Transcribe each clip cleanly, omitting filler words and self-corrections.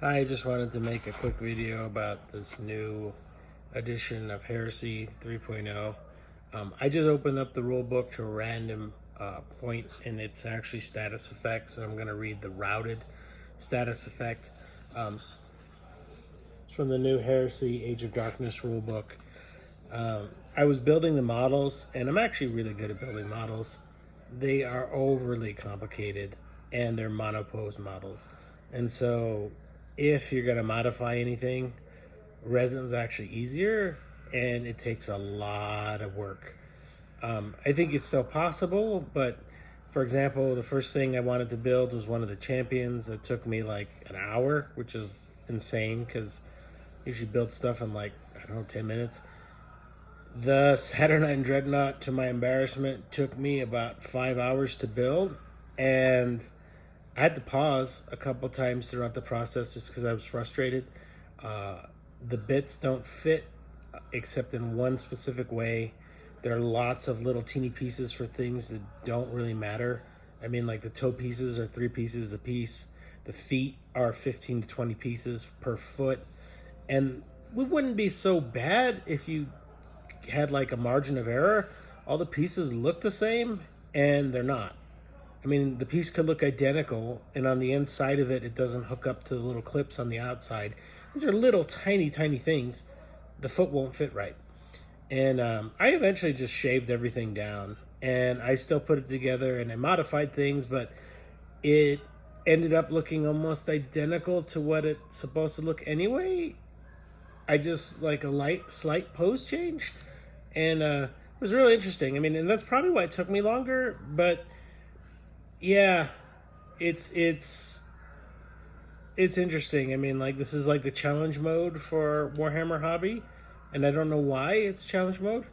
I just wanted to make a quick video about this new edition of Heresy 3.0. I just opened up the rulebook to a random point, and it's actually status effects. I'm going to read the routed status effect. It's from the new Heresy Age of Darkness rulebook. I was building the models, and I'm actually really good at building models. They are overly complicated, and they're monopose models. And so if you're going to modify anything, resin's actually easier, and it takes a lot of work. I think it's still possible, but for example, the first thing I wanted to build was one of the champions. It took me like an hour, which is insane because you should build stuff in like, I don't know, 10 minutes. The Saturnine Dreadnought, to my embarrassment, took me about 5 hours to build, and I had to pause a couple times throughout the process just because I was frustrated. The bits don't fit except in one specific way. There are lots of little teeny pieces for things that don't really matter. I mean, like the toe pieces are 3 pieces a piece. The feet are 15 to 20 pieces per foot. And it wouldn't be so bad if you had like a margin of error. All the pieces look the same, and they're not. I mean, the piece could look identical, and on the inside of it, it doesn't hook up to the little clips on the outside. These are little tiny things. The foot won't fit right. And I eventually just shaved everything down, and I still put it together, and I modified things, but it ended up looking almost identical to what it's supposed to look anyway. I just like a slight pose change, and it was really interesting. I mean, and that's probably why it took me longer, but yeah, it's interesting. I mean, like, this is like the challenge mode for Warhammer Hobby, and I don't know why it's challenge mode,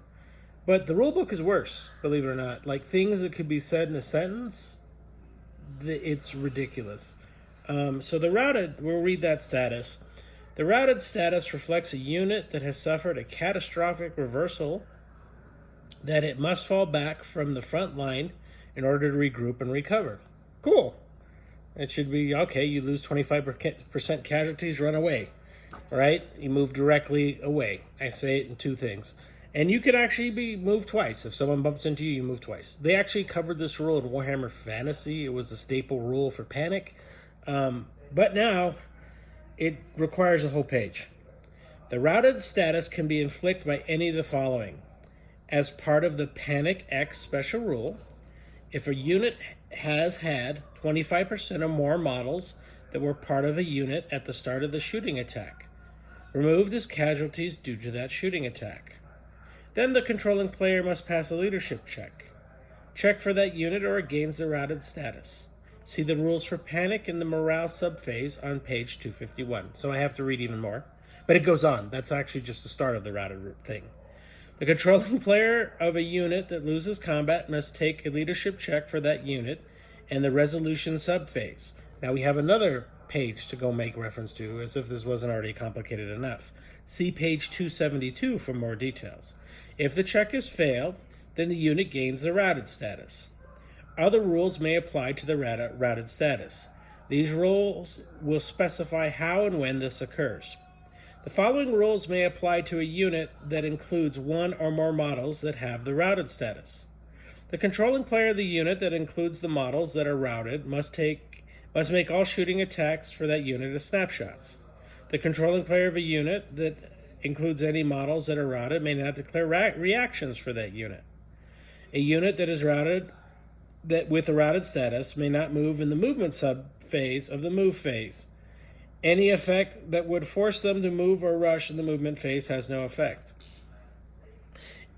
but the rulebook is worse, believe it or not. Like, things that could be said in a sentence, it's ridiculous. So the routed, we'll read that status. The routed status reflects a unit that has suffered a catastrophic reversal, that it must fall back from the front line in order to regroup and recover. Cool. It should be, okay, you lose 25% casualties, run away. All right? You move directly away. I say it in 2 things. And you can actually be moved twice. If someone bumps into you, you move twice. They actually covered this rule in Warhammer Fantasy. It was a staple rule for Panic. But now, it requires a whole page. The routed status can be inflicted by any of the following. As part of the Panic X special rule, if a unit has had 25% or more models that were part of a unit at the start of the shooting attack, removed as casualties due to that shooting attack. Then the controlling player must pass a leadership check. Check for that unit or it gains the routed status. See the rules for Panic in the morale subphase on page 251. So I have to read even more. But it goes on. That's actually just the start of the routed thing. The controlling player of a unit that loses combat must take a leadership check for that unit and the resolution subphase. Now we have another page to go make reference to, as if this wasn't already complicated enough. See page 272 for more details. If the check is failed, then the unit gains the routed status. Other rules may apply to the routed status. These rules will specify how and when this occurs. The following rules may apply to a unit that includes 1 or more models that have the routed status. The controlling player of the unit that includes the models that are routed must make all shooting attacks for that unit as snapshots. The controlling player of a unit that includes any models that are routed may not declare reactions for that unit. A unit that is routed with a routed status may not move in the movement subphase of the move phase. Any effect that would force them to move or rush in the movement phase has no effect.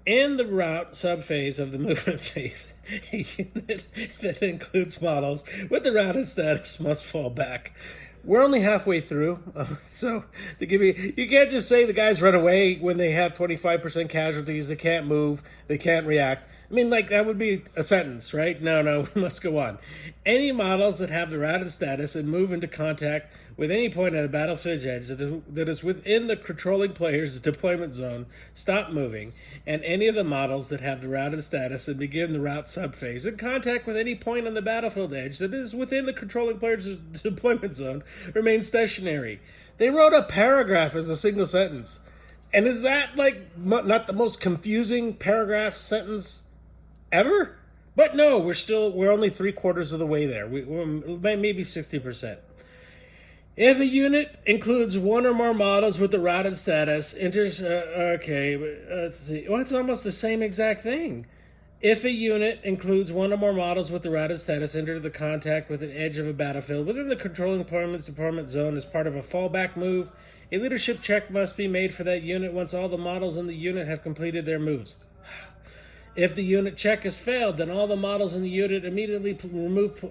In the route subphase of the movement phase, a unit that includes models with the routed status must fall back. We're only halfway through, so to give you can't just say the guys run away when they have 25% casualties, they can't move, they can't react. I mean, like, that would be a sentence, right? No, we must go on. Any models that have the routed status and move into contact with any point at a battlefield edge that is within the controlling player's deployment zone stop moving, and any of the models that have the routed status and begin the route subphase in contact with any point on the battlefield edge that is within the controlling player's deployment zone remain stationary. They wrote a paragraph as a single sentence. And is that, like, not the most confusing paragraph sentence ever? But no, we're only 3/4 of the way there. We're maybe 60%. If a unit includes one or more models with the routed status, enters. Let's see. Well, it's almost the same exact thing. If a unit includes one or more models with the routed status, enter the contact with an edge of a battlefield within the controlling opponent's deployment zone as part of a fallback move, a leadership check must be made for that unit once all the models in the unit have completed their moves. If the unit check has failed, then all the models in the unit immediately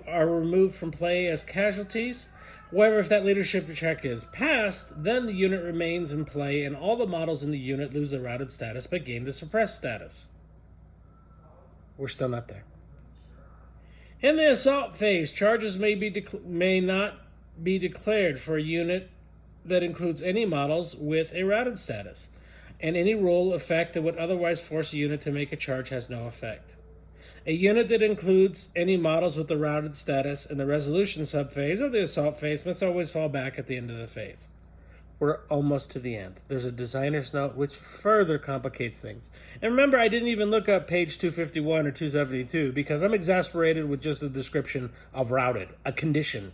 are removed from play as casualties. However, if that leadership check is passed, then the unit remains in play and all the models in the unit lose the routed status but gain the suppressed status. We're still not there. In the assault phase, charges may not be declared for a unit that includes any models with a routed status, and any rule effect that would otherwise force a unit to make a charge has no effect. A unit that includes any models with the routed status in the resolution subphase of the assault phase must always fall back at the end of the phase. We're almost to the end. There's a designer's note which further complicates things. And remember, I didn't even look up page 251 or 272 because I'm exasperated with just the description of routed, a condition.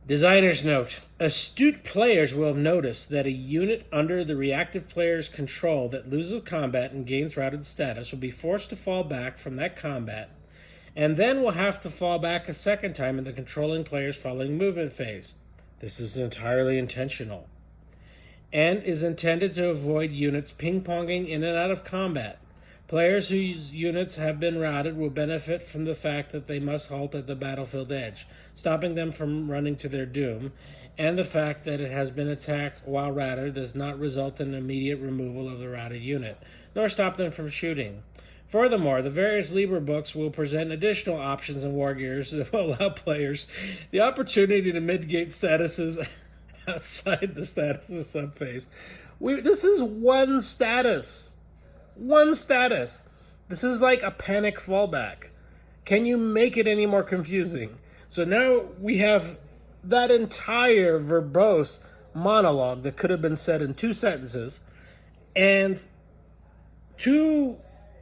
Designer's note. Astute players will have noticed that a unit under the reactive player's control that loses combat and gains routed status will be forced to fall back from that combat, and then will have to fall back a second time in the controlling player's following movement phase. This is entirely intentional, and is intended to avoid units ping-ponging in and out of combat. Players whose units have been routed will benefit from the fact that they must halt at the battlefield edge, stopping them from running to their doom, and the fact that it has been attacked while routed does not result in immediate removal of the routed unit, nor stop them from shooting. Furthermore, the various Liber books will present additional options in War Gears that will allow players the opportunity to mitigate statuses outside the status subphase. This is one status. One status. This is like a panic fallback. Can you make it any more confusing? So now we have that entire verbose monologue that could have been said in 2 sentences and 2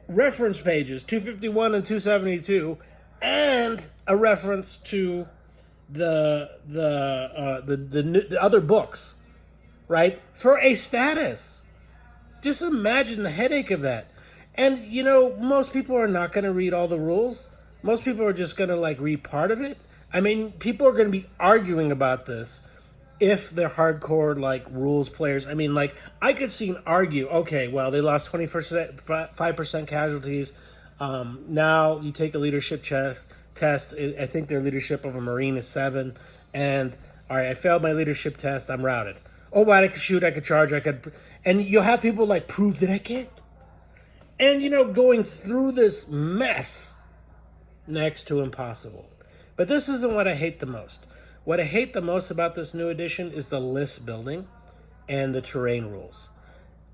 reference pages, 251 and 272, and a reference to the other books, right? For a status. Just imagine the headache of that. And, most people are not going to read all the rules. Most people are just going to, read part of it. I mean, people are going to be arguing about this if they're hardcore, rules players. I mean, I could see and argue, okay, well, they lost 5% casualties. Now you take a leadership test. I think their leadership of a Marine is 7. And, all right, I failed my leadership test. I'm routed. Oh, but I could shoot, I could charge, and you'll have people prove that I can't. And, going through this mess, next to impossible. But this isn't what I hate the most. What I hate the most about this new edition is the list building and the terrain rules.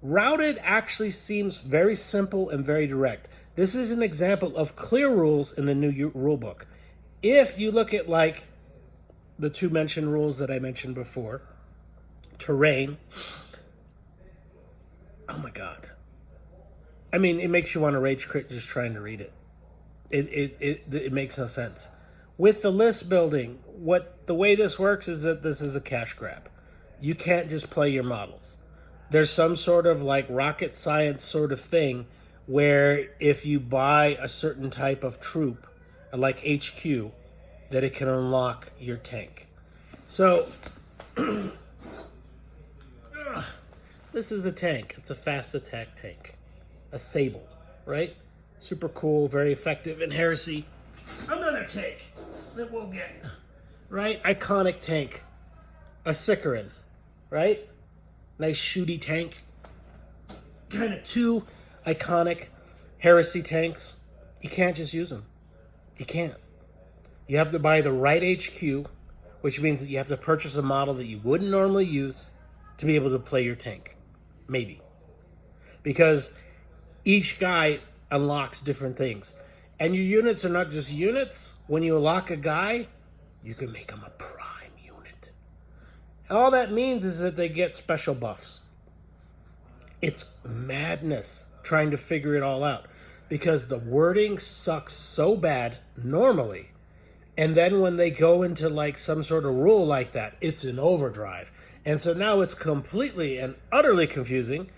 Routed actually seems very simple and very direct. This is an example of clear rules in the new rulebook. If you look at, the 2 mentioned rules that I mentioned before, terrain. Oh my God. I mean, it makes you want to rage quit just trying to read it. It makes no sense. With the list building, the way this works is that this is a cash grab. You can't just play your models. There's some sort of rocket science sort of thing where if you buy a certain type of troop, like HQ, that it can unlock your tank. So this is a tank. It's a fast attack tank. A Sable, right? Super cool, very effective in Heresy. Another tank that we'll get, right? Iconic tank. A Sicaran, right? Nice shooty tank. Kind of too iconic. Heresy tanks, you can't just use them. You can't. You have to buy the right HQ, which means that you have to purchase a model that you wouldn't normally use to be able to play your tank. Maybe. Because each guy unlocks different things. And your units are not just units. When you unlock a guy, you can make him a prime unit. All that means is that they get special buffs. It's madness trying to figure it all out. Because the wording sucks so bad normally. And then when they go into like some sort of rule like that, it's an overdrive. And so now it's completely and utterly confusing.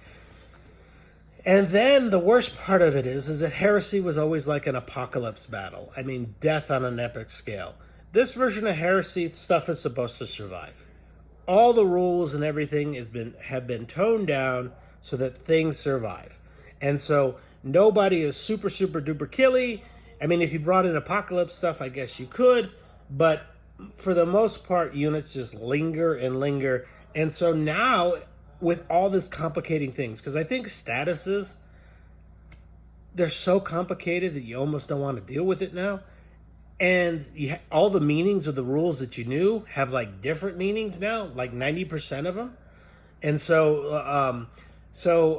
And then the worst part of it is that Heresy was always like an apocalypse battle. I mean, death on an epic scale. This version of Heresy stuff is supposed to survive. All the rules and everything have been toned down so that things survive. And so nobody is super, super duper killy. I mean, if you brought in apocalypse stuff, I guess you could. But for the most part, units just linger and linger. And so now, with all this complicating things, because I think statuses, they're so complicated that you almost don't want to deal with it now. And all the meanings of the rules that you knew have like different meanings now, like 90% of them. And so,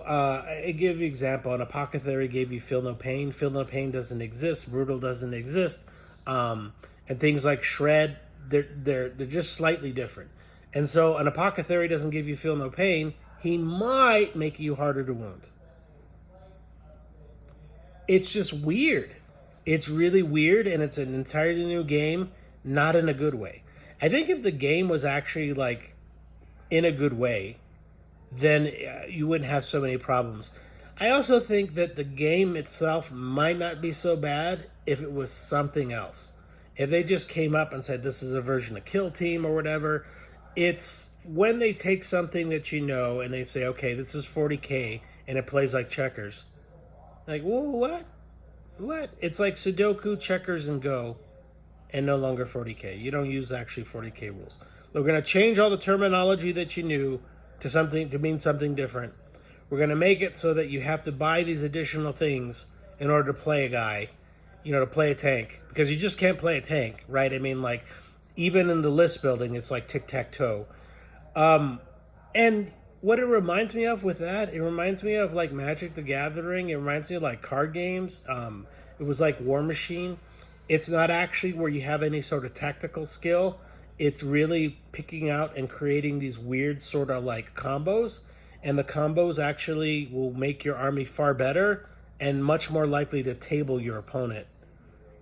I give you an example. An apothecary gave you feel no pain. Feel no pain doesn't exist. Brutal doesn't exist. And things like shred, they're just slightly different. And so an apothecary doesn't give you feel no pain. He might make you harder to wound. It's just weird. It's really weird, and it's an entirely new game, not in a good way. I think if the game was actually like in a good way, then you wouldn't have so many problems. I also think that the game itself might not be so bad if it was something else. If they just came up and said this is a version of Kill Team or whatever, it's when they take something that you know and they say, okay, this is 40K and it plays like checkers. Like, whoa, what? What? It's like Sudoku, checkers, and Go, and no longer 40K. You don't use actually 40K rules. We're going to change all the terminology that you knew to mean something different. We're going to make it so that you have to buy these additional things in order to play a guy, to play a tank, because you just can't play a tank, right? I mean, like, even in the list building, it's like tic-tac-toe. And what it reminds me of with that, it reminds me of like Magic the Gathering. It reminds me of like card games. It was like War Machine. It's not actually where you have any sort of tactical skill. It's really picking out and creating these weird sort of like combos. And the combos actually will make your army far better and much more likely to table your opponent.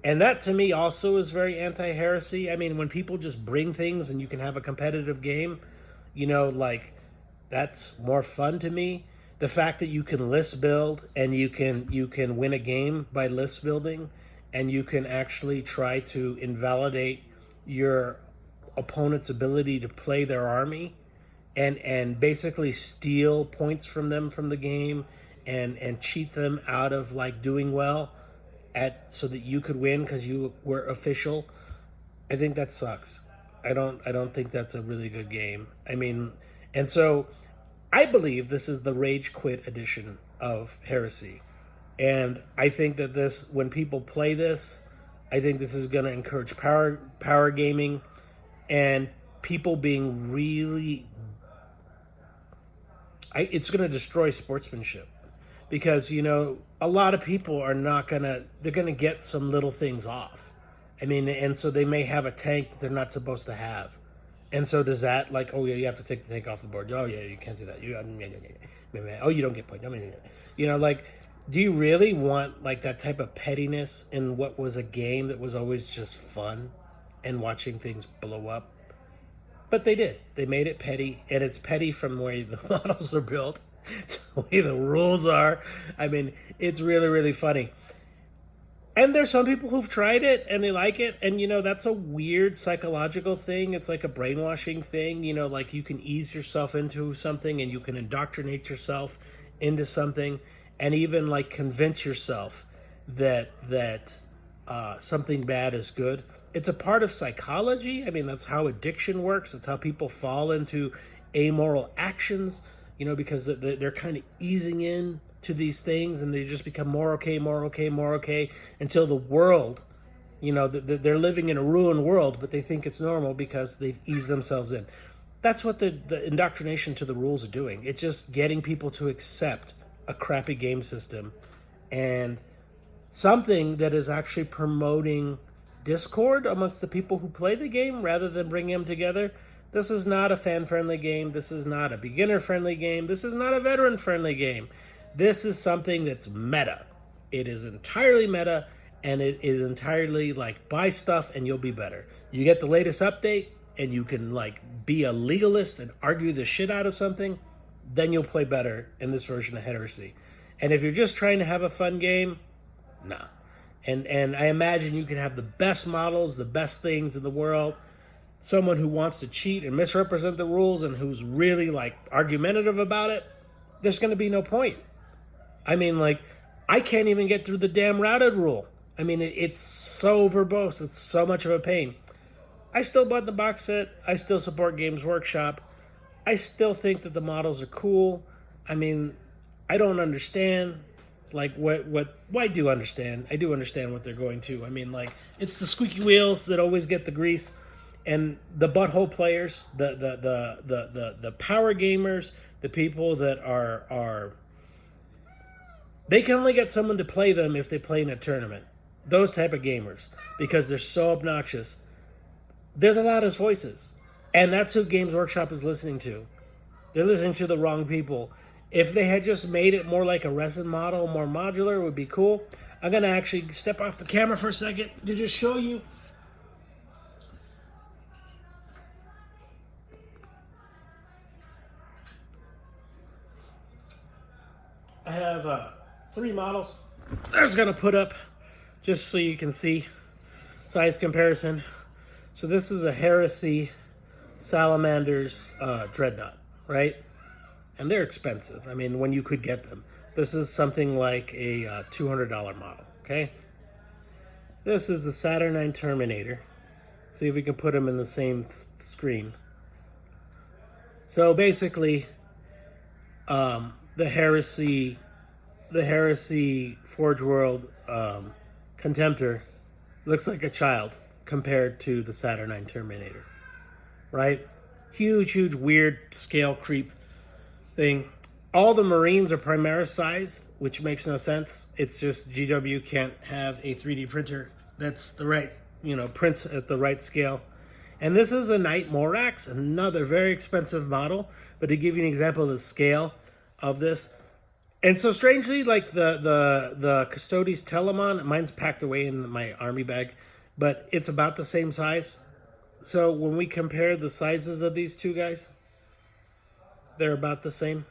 And that to me also is very anti-heresy. I mean, when people just bring things and you can have a competitive game, like that's more fun to me. The fact that you can list build and you can win a game by list building, and you can actually try to invalidate your opponent's ability to play their army and basically steal points from them from the game and cheat them out of like doing well so that you could win because you were official. I think that sucks. I don't think that's a really good game. I mean, and so I believe this is the Rage Quit edition of Heresy. And I think that when people play this, I think this is going to encourage power gaming and people being really... it's going to destroy sportsmanship. Because, a lot of people are not going to... They're going to get some little things off. I mean, and so they may have a tank that they're not supposed to have. And so does that, like, oh, yeah, you have to take the tank off the board. Oh, yeah, you can't do that. Oh, you don't get points. Like, do you really want, like, that type of pettiness in what was a game that was always just fun and watching things blow up? But they did. They made it petty, and it's petty from the way the models are built, to the way the rules are. I mean, it's really, really funny. And there's some people who've tried it and they like it. And, that's a weird psychological thing. It's like a brainwashing thing. Like you can ease yourself into something and you can indoctrinate yourself into something and even like convince yourself that something bad is good. It's a part of psychology. I mean, that's how addiction works. It's how people fall into amoral actions, because they're kind of easing in to these things, and they just become more okay, more okay, more okay, until the world, they're living in a ruined world, but they think it's normal because they've eased themselves in. That's what the indoctrination to the rules are doing. It's just getting people to accept a crappy game system and something that is actually promoting discord amongst the people who play the game rather than bringing them together. This is not a fan-friendly game. This is not a beginner-friendly game. This is not a veteran-friendly game. This is something that's meta. It is entirely meta, and it is entirely like, buy stuff and you'll be better. You get the latest update, and you can like be a legalist and argue the shit out of something, then you'll play better in this version of Heresy. And if you're just trying to have a fun game, nah. And I imagine you can have the best models, the best things in the world. Someone who wants to cheat and misrepresent the rules and who's really like argumentative about it, there's going to be no point. I mean, like, I can't even get through the damn routed rule. I mean, it's so verbose. It's so much of a pain. I still bought the box set. I still support Games Workshop. I still think that the models are cool. I mean, I don't understand, like, what I do understand. I do understand what they're going to. I mean, like, it's the squeaky wheels that always get the grease, and the butthole players, the power gamers, the people that are they can only get someone to play them if they play in a tournament. Those type of gamers, because they're so obnoxious. They're the loudest voices. And that's who Games Workshop is listening to. They're listening to the wrong people. If they had just made it more like a resin model, more modular, it would be cool. I'm going to actually step off the camera for a second to just show you. I have 3 models. I was going to put up just so you can see size comparison. So this is a Heresy Salamander's Dreadnought, right? And they're expensive. I mean, when you could get them. This is something like a $200 model, okay? This is the Saturnine Terminator. See if we can put them in the same screen. So basically, the Heresy Forge World Contemptor looks like a child compared to the Saturnine Terminator, right? Huge, weird scale creep thing. All the Marines are Primaris size, which makes no sense. It's just GW can't have a 3D printer that's the right, prints at the right scale. And this is a Knight Morax, another very expensive model. But to give you an example of the scale of this, and so strangely, like the Custodes Telemon, mine's packed away in my army bag, but it's about the same size. So when we compare the sizes of these two guys, they're about the same,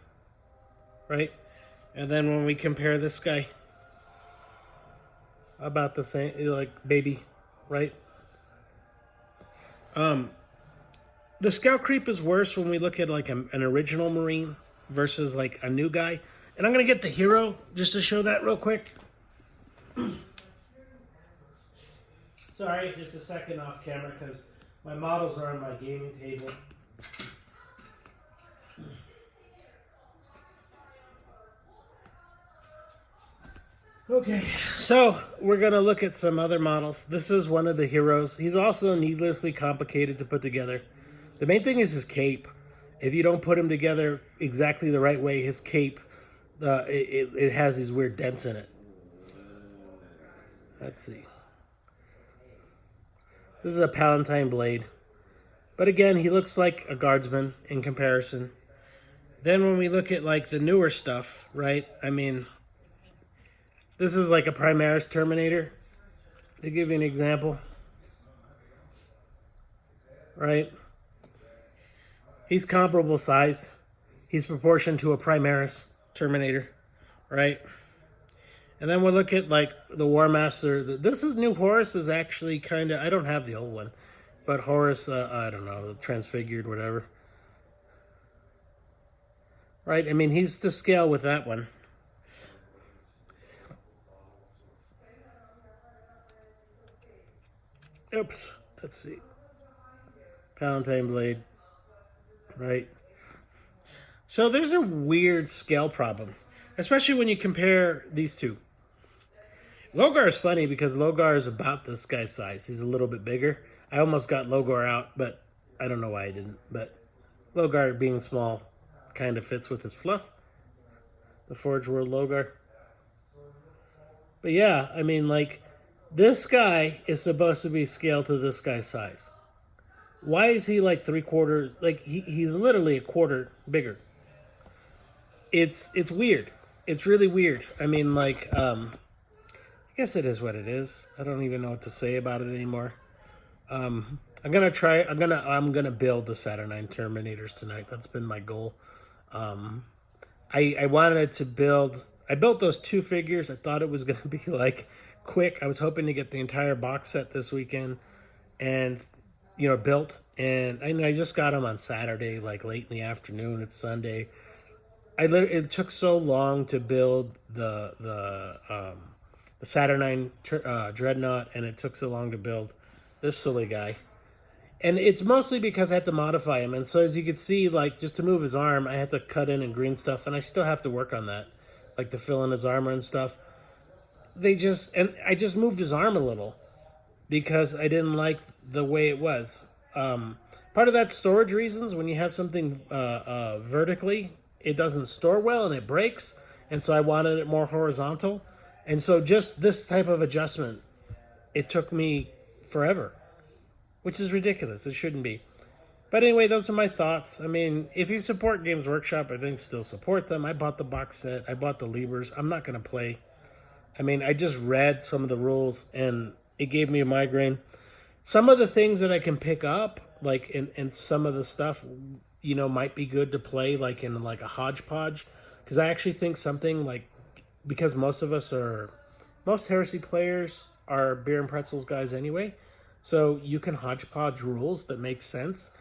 right? And then when we compare this guy, about the same, like baby, right? The scale creep is worse when we look at like an original Marine versus like a new guy. And I'm going to get the hero just to show that real quick. Sorry, just a second off camera because my models are on my gaming table. Okay, so we're going to look at some other models. This is one of the heroes. He's also needlessly complicated to put together. The main thing is his cape. If you don't put him together exactly the right way, his cape, it has these weird dents in it. Let's see. This is a Palatine blade. But again, he looks like a guardsman in comparison. Then when we look at like the newer stuff, right? I mean, this is like a Primaris Terminator, to give you an example. Right? He's comparable size. He's proportioned to a Primaris Terminator, right? And then we'll look at like the War Master. This is new Horus is actually kind of, I don't have the old one, but Horus, I don't know, transfigured, whatever. Right? I mean, he's to scale with that one. Oops. Let's see. Palatine blade. Right? So there's a weird scale problem. especially when you compare these two. Logar is funny because Logar is about this guy's size. He's a little bit bigger. I almost got Logar out, but I don't know why I didn't. But Logar being small kind of fits with his fluff. The Forge World Logar. But yeah, I mean, like, this guy is supposed to be scaled to this guy's size. Why is he like 3/4? Like, he's literally a quarter bigger. It's weird. It's really weird. I mean, like, I guess it is what it is. I don't even know what to say about it anymore. I'm gonna build the Saturnine Terminators tonight. That's been my goal. I wanted to build. I built those 2 figures. I thought it was gonna be like quick. I was hoping to get the entire box set this weekend, and built. And I just got them on Saturday, like late in the afternoon. It's Sunday. It took so long to build the Saturnine Dreadnought, and it took so long to build this silly guy. And it's mostly because I had to modify him. And so as you can see, like, just to move his arm, I had to cut in and green stuff, and I still have to work on that, like to fill in his armor and stuff. I just moved his arm a little because I didn't like the way it was. Part of that storage reasons, when you have something vertically, it doesn't store well and it breaks. And so I wanted it more horizontal. And so just this type of adjustment, it took me forever, which is ridiculous. It shouldn't be. But anyway, those are my thoughts. I mean, if you support Games Workshop, I think still support them. I bought the box set. I bought the Libers. I'm not going to play. I mean, I just read some of the rules, and it gave me a migraine. Some of the things that I can pick up, like in some of the stuff, might be good to play, like in like a hodgepodge. Because I actually think something like, because most Heresy players are beer and pretzels guys anyway. So you can hodgepodge rules that make sense.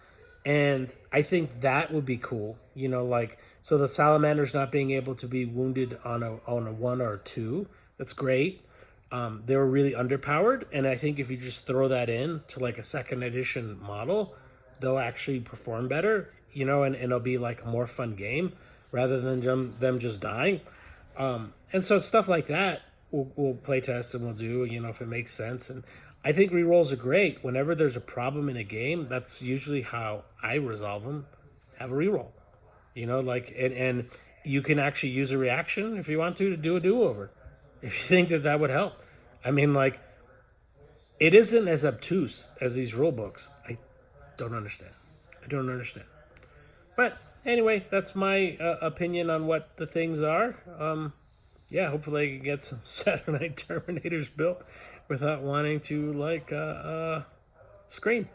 And I think that would be cool. So the Salamander's not being able to be wounded on a 1 or a 2. That's great. They were really underpowered. And I think if you just throw that in to like a 2nd edition model, they'll actually perform better, and it'll be like a more fun game rather than them just dying. And so stuff like that we'll play test and we'll do, if it makes sense. And I think rerolls are great. Whenever there's a problem in a game, that's usually how I resolve them. Have a reroll. And you can actually use a reaction if you want to do a do-over. If you think that would help. I mean, like, it isn't as obtuse as these rule books. I don't understand. But anyway, that's my opinion on what the things are. Hopefully I can get some Saturday Night Terminators built without wanting to, scream.